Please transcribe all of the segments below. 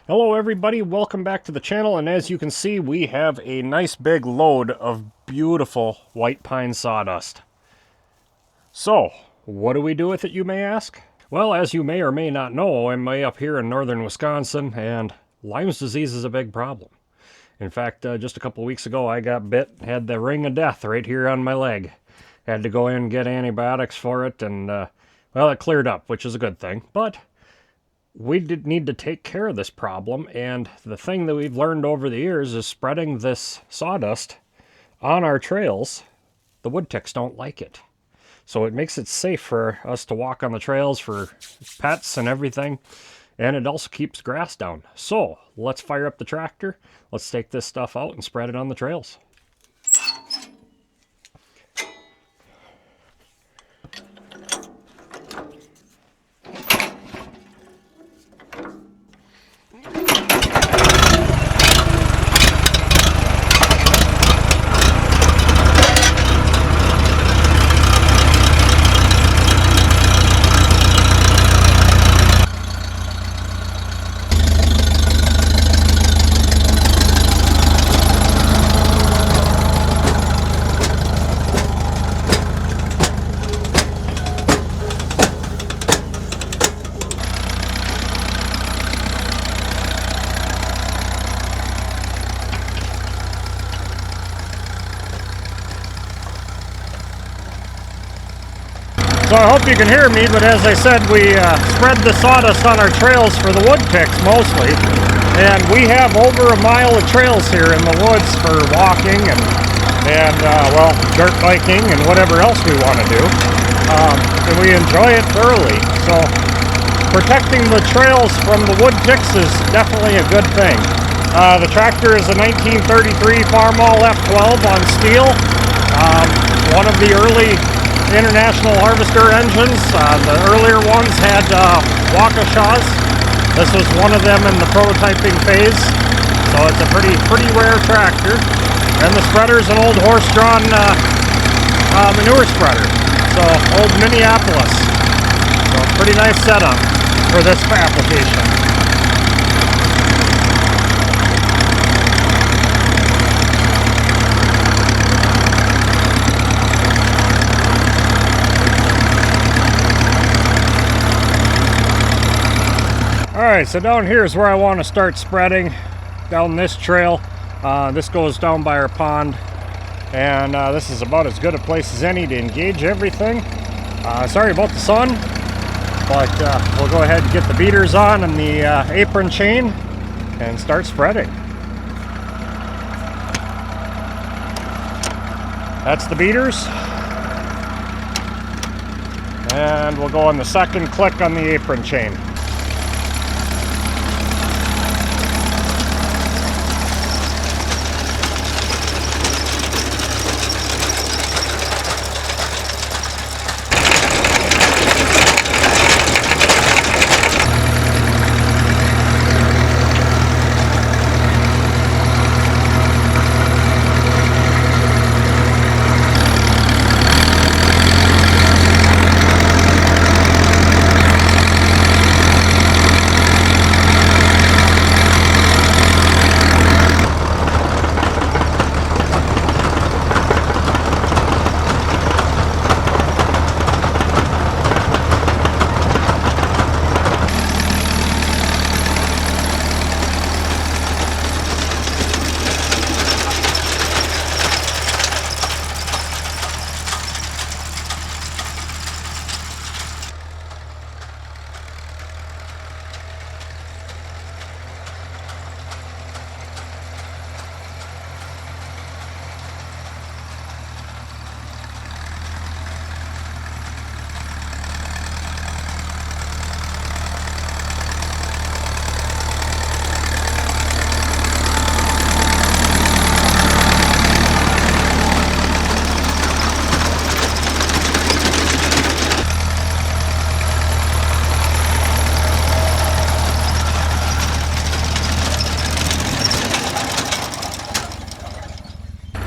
Hello everybody, welcome back to the channel, and as you can see we have a nice big load of beautiful white pine sawdust. So, what do we do with it, you may ask? Well, as you may or may not know, I'm way up here in northern Wisconsin and Lyme's disease is a big problem. In fact, just a couple of weeks ago I got bit, had the ring of death right here on my leg. Had to go in and get antibiotics for it and, well, it cleared up, which is a good thing, but we did need to take care of this problem, and the thing that we've learned over the years is spreading this sawdust on our trails. The wood ticks don't like it. So it makes it safe for us to walk on the trails for pets and everything, and it also keeps grass down. So let's fire up the tractor, let's take this stuff out and spread it on the trails. So I hope you can hear me, but as I said, we spread the sawdust on our trails for the wood ticks mostly. And we have over a mile of trails here in the woods for walking and well, dirt biking and whatever else we want to do. And we enjoy it thoroughly. So protecting the trails from the wood ticks is definitely a good thing. The tractor is a 1933 Farmall F12 on steel. One of the early International Harvester engines. The earlier ones had Waukesha's. This was one of them in the prototyping phase, so it's a pretty rare tractor. And the spreader's an old horse-drawn manure spreader, so old Minneapolis. So pretty nice setup for this application. Alright, so down here is where I want to start spreading, down this trail. This goes down by our pond, and this is about as good a place as any to engage everything. Sorry about the sun, but we'll go ahead and get the beaters on and the apron chain and start spreading. That's the beaters. And we'll go on the second click on the apron chain.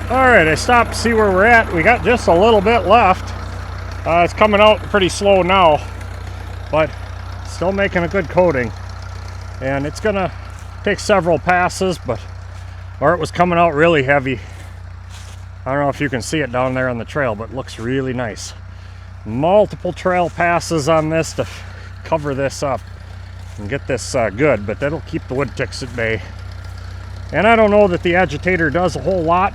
Alright, I stopped to see where we're at. We got just a little bit left. It's coming out pretty slow now, but still making a good coating. And it's gonna Takes several passes, but or it was coming out really heavy. I don't know if you can see it down there on the trail, but it looks really nice. Multiple trail passes on this to cover this up and get this good, but that'll keep the wood ticks at bay. And I don't know that the agitator does a whole lot.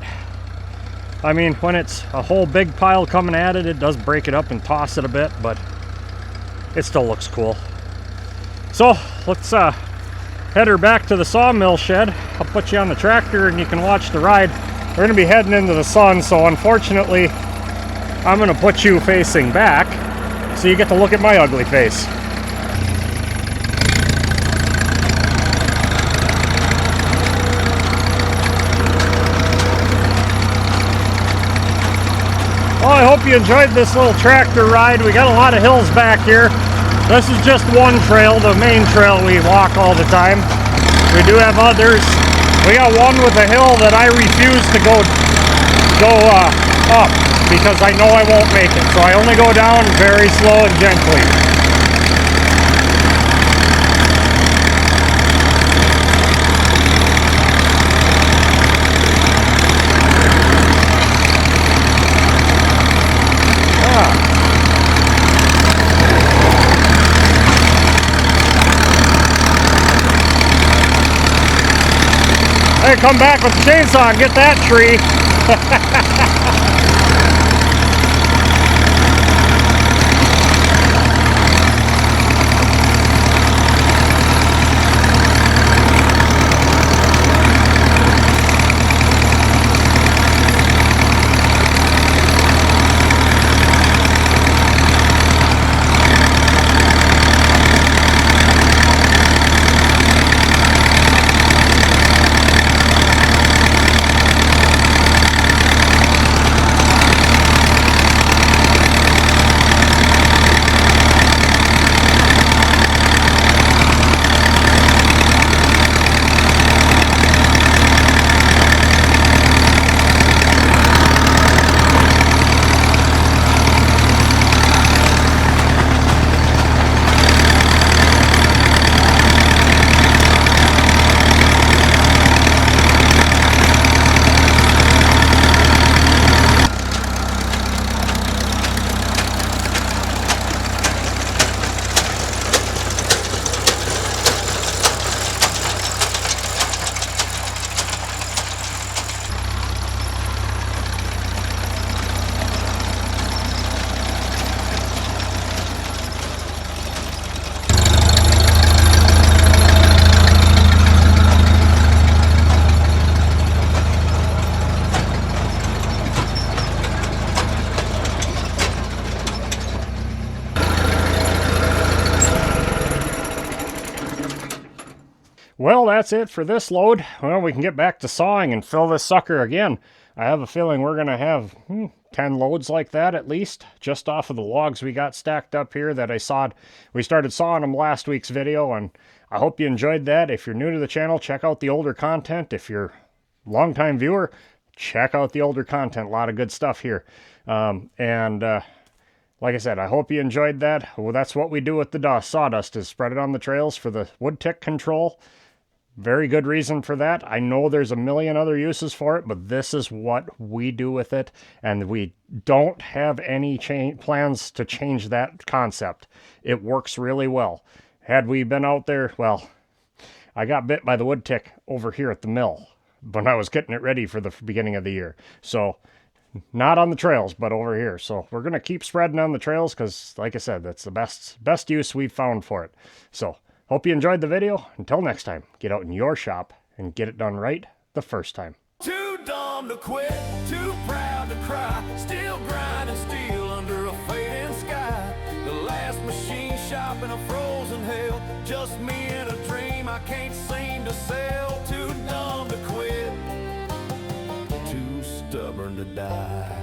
I mean, when it's a whole big pile coming at it, it does break it up and toss it a bit, but it still looks cool. So let's head her back to the sawmill shed. I'll put you on the tractor and you can watch the ride. We're going to be heading into the sun, so unfortunately I'm going to put you facing back so you get to look at my ugly face. Well, I hope you enjoyed this little tractor ride. We got a lot of hills back here. This is just one trail, the main trail we walk all the time. We do have others. We got one with a hill that I refuse to go up because I know I won't make it. So I only go down very slow and gently. Hey, come back with the chainsaw and get that tree. Well, that's it for this load. Well, we can get back to sawing and fill this sucker again. I have a feeling we're going to have 10 loads like that at least, just off of the logs we got stacked up here that I sawed. We started sawing them last week's video, and I hope you enjoyed that. If you're new to the channel, check out the older content. If you're a longtime viewer, check out the older content. A lot of good stuff here. Like I said, I hope you enjoyed that. Well, that's what we do with the sawdust, is spread it on the trails for the wood tick control. Very good reason for that. I know there's a million other uses for it, but this is what we do with it, and we don't have any plans to change that concept. It works really well. Had we been out there, well, I got bit by the wood tick over here at the mill when I was getting it ready for the beginning of the year. So not on the trails, but over here. So we're going to keep spreading on the trails because, like I said, that's the best use we've found for it. So hope you enjoyed the video. Until next time, get out in your shop and get it done right the first time. Too dumb to quit, too proud to cry, still grinding steel under a fading sky. The last machine shop in a frozen hell, just me and a dream I can't seem to sell. Too dumb to quit, too stubborn to die.